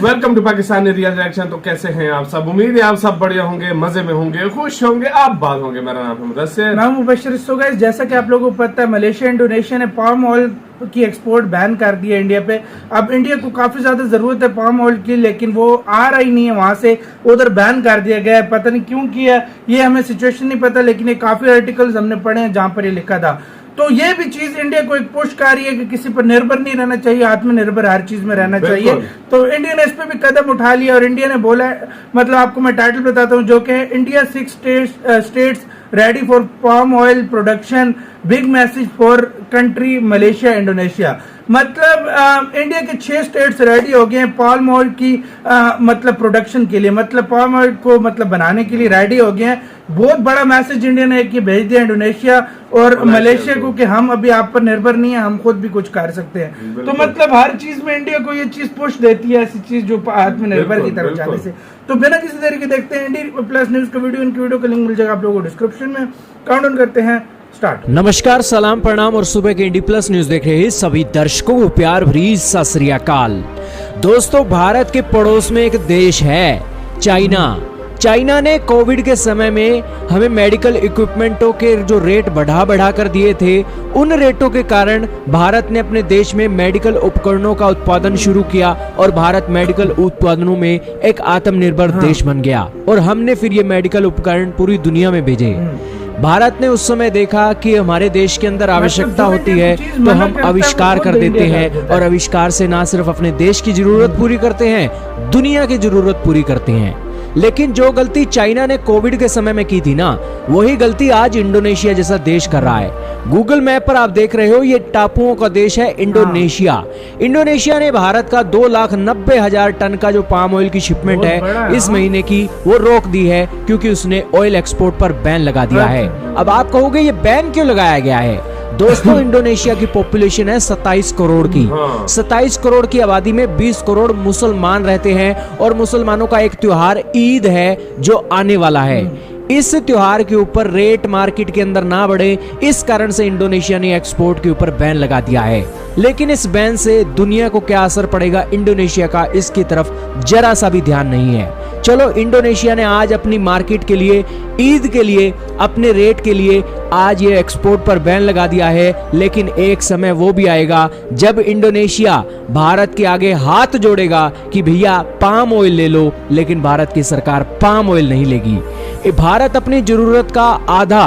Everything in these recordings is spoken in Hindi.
Welcome to Pakistani real reaction. तो कैसे हैं आप सब? उम्मीद है आप सब बढ़िया होंगे, मजे में होंगे, खुश होंगे, आप बात होंगे। मेरा नाम है मुदस्सिर, नाम मुबश्शिर। सो गाइस, जैसा कि आप लोगों को पता है, मलेशिया इंडोनेशिया ने पाम ऑयल की एक्सपोर्ट बैन कर दी है इंडिया पे। अब इंडिया को काफी ज्यादा जरूरत है पाम ऑयल की, लेकिन वो आ रही नहीं है वहां से, उधर बैन कर दिया गया है। पता नहीं क्यों किया, ये हमें सिचुएशन नहीं पता, लेकिन ये काफी आर्टिकल्स हमने पढ़े हैं जहां पर ये लिखा था। तो ये भी चीज इंडिया को एक पुश कर रही है कि किसी पर निर्भर नहीं रहना चाहिए, आत्मनिर्भर हर चीज में रहना चाहिए। तो इंडिया ने इस पे भी कदम उठा लिया और इंडिया ने बोला है, मतलब आपको मैं टाइटल बताता हूँ जो कि India 6 states ready for palm oil production, big message for country Malaysia Indonesia. मतलब इंडिया के 6 स्टेट्स रेडी हो गए हैं पाम ऑयल की मतलब प्रोडक्शन के लिए, मतलब पाम ऑयल को मतलब बनाने के लिए रेडी हो गए हैं। बहुत बड़ा मैसेज इंडिया ने एक भेज दिया इंडोनेशिया और मलेशिया को कि हम अभी आप पर निर्भर नहीं है, हम खुद भी कुछ कर सकते हैं। तो मतलब हर चीज में इंडिया को ये चीज पुश देती है, ऐसी चीज जो आत्मनिर्भर की तरफ जाने से। तो बिना किसी देरी के देखते हैं इंडिया प्लस न्यूज का वीडियो। इनकी वीडियो का लिंक मिल जाएगा आप लोगों को डिस्क्रिप्शन में। काउंटडाउन करते हैं, स्टार्ट। नमस्कार, सलाम, प्रणाम और सुबह के इंडी प्लस न्यूज देख रहे हैं सभी दर्शकों को प्यार भरी सत श्री अकाल। दोस्तों, भारत के पड़ोस में एक देश है चाइना। चाइना ने कोविड के समय में हमें मेडिकल इक्विपमेंटों के जो रेट बढ़ा कर दिए थे, उन रेटों के कारण भारत ने अपने देश में मेडिकल उपकरणों का उत्पादन शुरू किया और भारत मेडिकल उत्पादनों में एक आत्मनिर्भर देश बन गया और हमने फिर ये मेडिकल उपकरण पूरी दुनिया में भेजे। भारत ने उस समय देखा कि हमारे देश के अंदर आवश्यकता होती है तो हम आविष्कार कर देते हैं और आविष्कार से ना सिर्फ अपने देश की जरूरत पूरी करते हैं, दुनिया की जरूरत पूरी करते हैं। लेकिन जो गलती चाइना ने कोविड के समय में की थी ना, वही गलती आज इंडोनेशिया जैसा देश कर रहा है। गूगल मैप पर आप देख रहे हो, ये टापुओं का देश है इंडोनेशिया। इंडोनेशिया ने भारत का 2,90,000 टन का जो पाम ऑयल की शिपमेंट है इस महीने की, वो रोक दी है क्योंकि उसने ऑयल एक्सपोर्ट पर बैन लगा दिया है। अब आप कहोगे ये बैन क्यों लगाया गया है? दोस्तों, इंडोनेशिया की पॉपुलेशन है 27 करोड़ की। 27 करोड़ की आबादी में 20 करोड़ मुसलमान रहते हैं और मुसलमानों का एक त्योहार ईद है जो आने वाला है। इस त्योहार के ऊपर रेट मार्केट के अंदर ना बढ़े, इस कारण से इंडोनेशिया ने एक्सपोर्ट के ऊपर बैन लगा दिया है। लेकिन इस बैन से दुनिया को क्या असर पड़ेगा, इंडोनेशिया का इसकी तरफ जरा सा भी ध्यान नहीं है। चलो, इंडोनेशिया ने आज अपनी मार्केट के लिए, ईद के लिए, अपने रेट के लिए आज ये एक्सपोर्ट पर बैन लगा दिया है। लेकिन एक समय वो भी आएगा जब इंडोनेशिया भारत के आगे हाथ जोड़ेगा कि भैया पाम ऑयल ले लो, लेकिन भारत की सरकार पाम ऑयल नहीं लेगी। भारत अपनी जरूरत का आधा,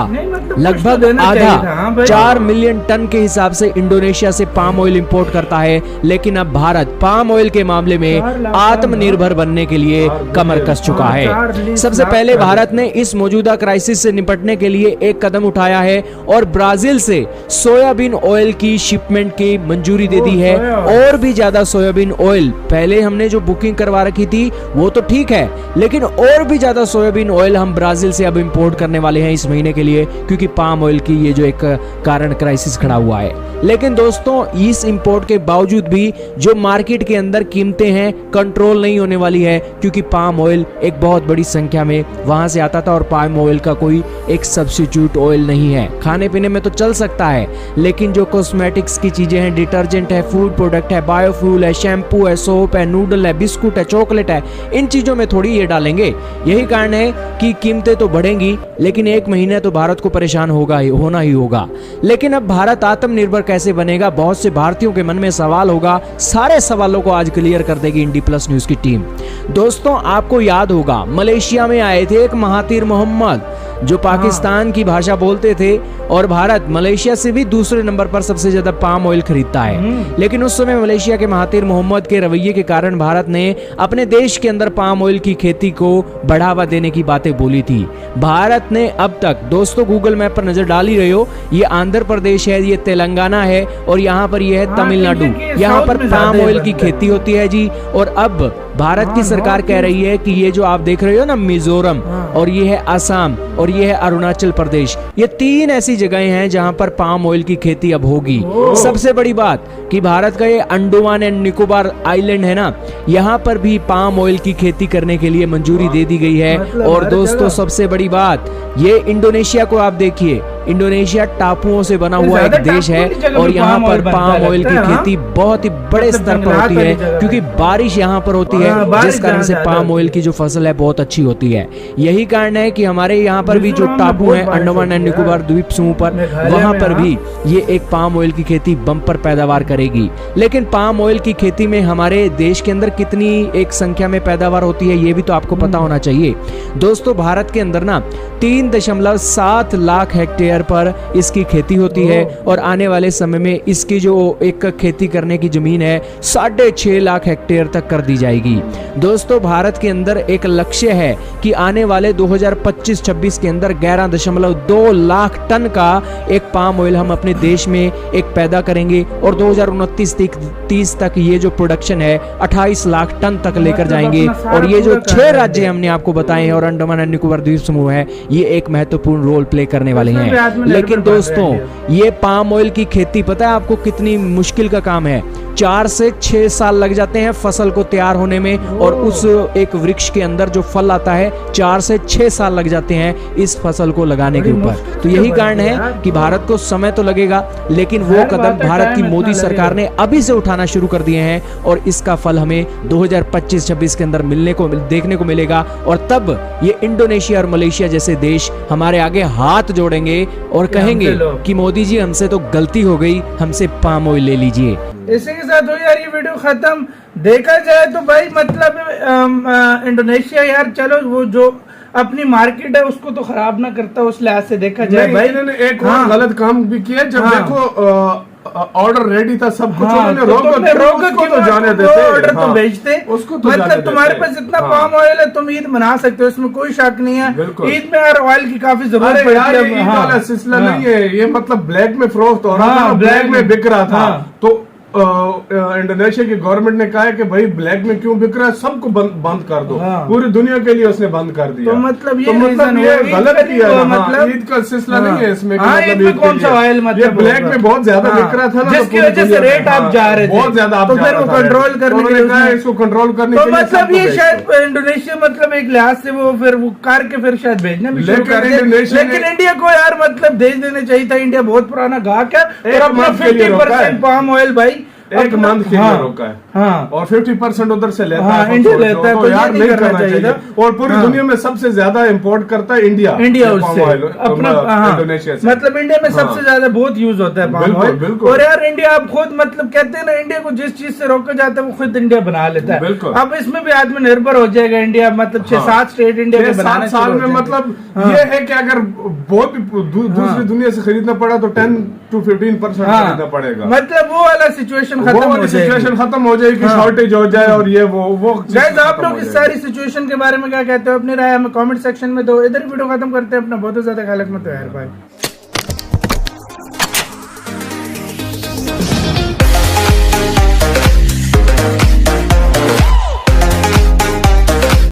लगभग आधा 4 मिलियन टन के हिसाब से इंडोनेशिया से पाम ऑयल इंपोर्ट करता है। लेकिन अब भारत पाम ऑयल के मामले में आत्मनिर्भर बनने के लिए कमर कस चुका है। सबसे पहले भारत ने इस मौजूदा क्राइसिस से निपटने के लिए एक कदम उठाया है और ब्राजील से सोयाबीन ऑयल की शिपमेंट की मंजूरी दे दी है। और भी ज्यादा सोयाबीन ऑयल, पहले हमने जो बुकिंग करवा रखी थी वो तो ठीक है, लेकिन और भी ज्यादा सोयाबीन ऑयल हम ब्राजील से अब इंपोर्ट करने वाले हैं इस महीने के लिए, क्योंकि पाम ऑयल की ये जो एक कारण क्राइसिस खड़ा हुआ है। लेकिन दोस्तों, इस इंपोर्ट के बावजूद भी जो मार्केट के अंदर कीमतें हैं कंट्रोल नहीं होने वाली है, क्योंकि पाम ऑयल एक बहुत बड़ी संख्या में वहां से आता था और पाम ऑयल का कोई एक सब्स्टिट्यूट ऑयल नहीं है। खाने पीने में तो चल सकता है, लेकिन जो कॉस्मेटिक्स की चीजें हैं, डिटर्जेंट है, फूड प्रोडक्ट है, बायोफ्यूल है, शैम्पू है, सोप है, नूडल है, बिस्कुट है, चॉकलेट है, इन चीजों में थोड़ी ये डालेंगे। यही कारण है कि कीमतें तो बढ़ेंगी, लेकिन एक महीने तो भारत को परेशान होना ही होगा। लेकिन अब भारत आत्मनिर्भर कैसे बनेगा, बहुत से भारतीयों के मन में सवाल होगा। सारे सवालों को आज क्लियर कर देगी इंडी प्लस न्यूज की टीम। दोस्तों, आपको याद होगा मलेशिया में आए थे एक महातीर मोहम्मद जो पाकिस्तान की भाषा बोलते थे और भारत मलेशिया से भी दूसरे नंबर पर सबसे ज्यादा पाम ऑयल खरीदता है। लेकिन उस समय मलेशिया के महातीर मोहम्मद के रवैये के कारण भारत ने अपने देश के अंदर पाम ऑयल की खेती को बढ़ावा देने की बातें बोली थी। भारत ने अब तक, दोस्तों गूगल मैप पर नजर डाल ही रहे हो, ये आंध्र प्रदेश है, ये तेलंगाना है और यहाँ पर ये है तमिलनाडु, यहाँ पर पाम ऑयल की खेती होती है जी। और अब भारत की सरकार कह रही है कि ये जो आप देख रहे हो ना, मिजोरम और ये है असम और ये है अरुणाचल प्रदेश, ये 3 ऐसी जगहें हैं जहां पर पाम ऑयल की खेती अब होगी। सबसे बड़ी बात कि भारत का ये अंडमान एंड निकोबार आइलैंड है ना, यहाँ पर भी पाम ऑयल की खेती करने के लिए मंजूरी दे दी गई है। और दोस्तों, सबसे बड़ी बात, ये इंडोनेशिया को आप देखिए, इंडोनेशिया टापुओं से बना हुआ एक ज्यादा देश है टापू की जगह और पे यहाँ palm oil पर बनता पाम ऑयल की लगता है, खेती बहुत ही बड़े मतलब स्तर पर जंगलात होती वाली है जगह क्योंकि बारिश यहाँ पर होती है, हाँ, बारिश जिस कारण जहाँ से ज्यादा पाम ऑयल होती की जो फसल है बहुत अच्छी होती है। यही कारण है कि हमारे यहाँ पर भी जो मिजोरम में टापू बहुत हैं बारिश अंडमान होती एंड है निकोबार यार। द्वीप समूह पर, मेघालय वहाँ में, पर हाँ। भी ये एक पाम ऑयल की खेती बम्पर पैदावार करेगी। लेकिन पाम ऑयल की खेती में हमारे देश के अंदर कितनी एक संख्या में पैदावार होती है ये भी तो आपको पता होना चाहिए। दोस्तों भारत के अंदर ना 3.7 लाख हेक्टेयर पर इसकी खेती होती है और आने वाले समय में इसकी जो एक खेती करने की जमीन है 6.5 लाख हेक्टेयर तक कर दी जाएगी। दोस्तों भारत के अंदर एक लक्ष्य है कि आने वाले 2025-26 के अंदर 11.2 लाख टन का एक पाम ऑयल हम अपने देश में एक पैदा करेंगे और 2029-30 तक ये जो प्रोडक्शन है 28 लाख टन तक लेकर जाएंगे। अपना सारा और ये जो पूरा 6 कर राज्य देंगे। हमने आपको बताए हैं और अंडमान एंड निकोबार द्वीप समूह है, ये एक महत्वपूर्ण रोल प्ले करने वाले उसमें भी हैं। आत्मनिर्भर लेकिन बन रहे दोस्तों हैं ये पाम ऑयल की खेती पता है आपको कितनी मुश्किल का काम है। 4 से 6 साल लग जाते हैं फसल को तैयार होने में और उस एक वृक्ष के अंदर जो फल आता है 4 से 6 साल लग जाते हैं इस फसल को लगाने के बड़ी ऊपर। मुश्किल तो से यही बनती कारण है है यार। कि भारत को समय तो लगेगा लेकिन वो हर कदम बात है, भारत की टाइम मोदी इतना सरकार ने लगेगा। अभी से उठाना शुरू कर दिए हैं और इसका फल हमें 2025-26 के अंदर देखने को मिलेगा और तब ये इंडोनेशिया और मलेशिया जैसे देश हमारे आगे हाथ जोड़ेंगे और कहेंगे हमसे लो। कि मोदी जी हमसे तो गलती हो गई, हमसे पाम ऑयल ले लीजिए। इसी के साथ हो यार ये वीडियो खत्म। देखा जाए तो भाई मतलब इंडोनेशिया यार चलो वो जो अपनी मार्केट है उसको तो खराब ना करता उस लिहाज से देखा जाए नहीं, भाई। इन्होंने एक हाँ। और गलत काम भी किया जब हाँ। देखो ऑर्डर रेडी था सब कुछ, हाँ, उन्होंने तो तुमने रोका उसको क्यों? तो जाने वो देते, ऑर्डर तो हाँ, भेजते। उसको तो जाने मतलब तुम्हारे देते। पास इतना हाँ। पाम ऑयल है तुम ईद मना सकते हो, इसमें कोई शक नहीं है। बिल्कुल। ईद में यार ऑयल की काफी जरूरत अरे यार पड़ती ये है। ईद वाला सिलसिला नहीं है, ये मतलब ब्लैक में फरोख्त हो रहा हाँ, था ना, ब्लैक में बिक रहा था। हाँ। तो इंडोनेशिया की गवर्नमेंट ने कहा है कि भाई ब्लैक में क्यों बिक रहा है, सबको बंद कर दो। हाँ। पूरी दुनिया के लिए उसने बंद कर दिया। तो मतलब ये तो मतलब reason ये हुआ, ईद गलत का किया नहीं हुआ, ना, हाँ, मतलब ईद का सिलसिला हाँ। नहीं है इसमें कि हाँ, मतलब ईद में ईद कौन के सा लिए। ऑयल मतलब ये ब्लैक होगा। में बहुत ज्यादा हाँ। बिक रहा था ना, जिसकी पूरी वजह से दुनिया में, रेट आप हाँ, जा रहे थे। बहुत ज्यादा आप तो जा फिर रहा वो था रेट। कंट्रोल करने तो के उन्होंने लिए कहा उसने- इसको कंट्रोल करने तो के लिए मतलब सबको ये भेज दो। शायद इंडोनेशिया मतलब एक लिहाज से वो फिर वो करके फिर शायद भेजना भी शुरू लेकिन कर दिया। इंडोनेशिया लेकिन ने- इंडिया को यार मतलब भेज देना चाहिए था। इंडिया बहुत पुराना गाहक है एक और अपना month के लिए रोका है। 50% पाम ऑयल भाई एक मंथ के लिए हाँ, रोका है हाँ। और 50% उधर से लेता हाँ, है। इंडिया सोचो, लेता है, तो तो ये यार नहीं नहीं करना करना चाहिए चाहिए। था। और पूरी हाँ। दुनिया में सबसे ज्यादा इंपोर्ट करता है इंडिया इंडिया ये उससे palm oil, अपना हाँ, इंडोनेशिया से। मतलब इंडिया में हाँ। सबसे ज्यादा बहुत यूज होता है पाम बिल्कुल, ऑयल। बिल्कुल। और यार इंडिया अब खुद मतलब कहते हैं ना इंडिया को जिस चीज से रोका जाता है वो खुद इंडिया बना लेता है। बिल्कुल। अब इसमें भी आत्मनिर्भर हो जाएगा इंडिया, मतलब 6-7 स्टेट इंडिया के 6-7 बनाने साल शुरू में हो मतलब हाँ। ये है कि अगर बहुत दूसरी दुनिया से खरीदना पड़ा तो 10 to 15% हाँ। खरीदना पड़ेगा। मतलब वो वाला सिचुएशन वो खत्म हो वाली जाएगी। सिचुएशन खत्म हो जाएगी, हाँ। शॉर्टेज हो जाए और ये वो गाइस आप खत्म लोग हो इस जाएगी। सारी सिचुएशन के बारे में क्या कहते हो? अपनी राय हमें कमेंट सेक्शन में दो। इधर वीडियो खत्म करते हैं। अपना बहुत ज्यादा ख्याल रखना। तो यार बाय।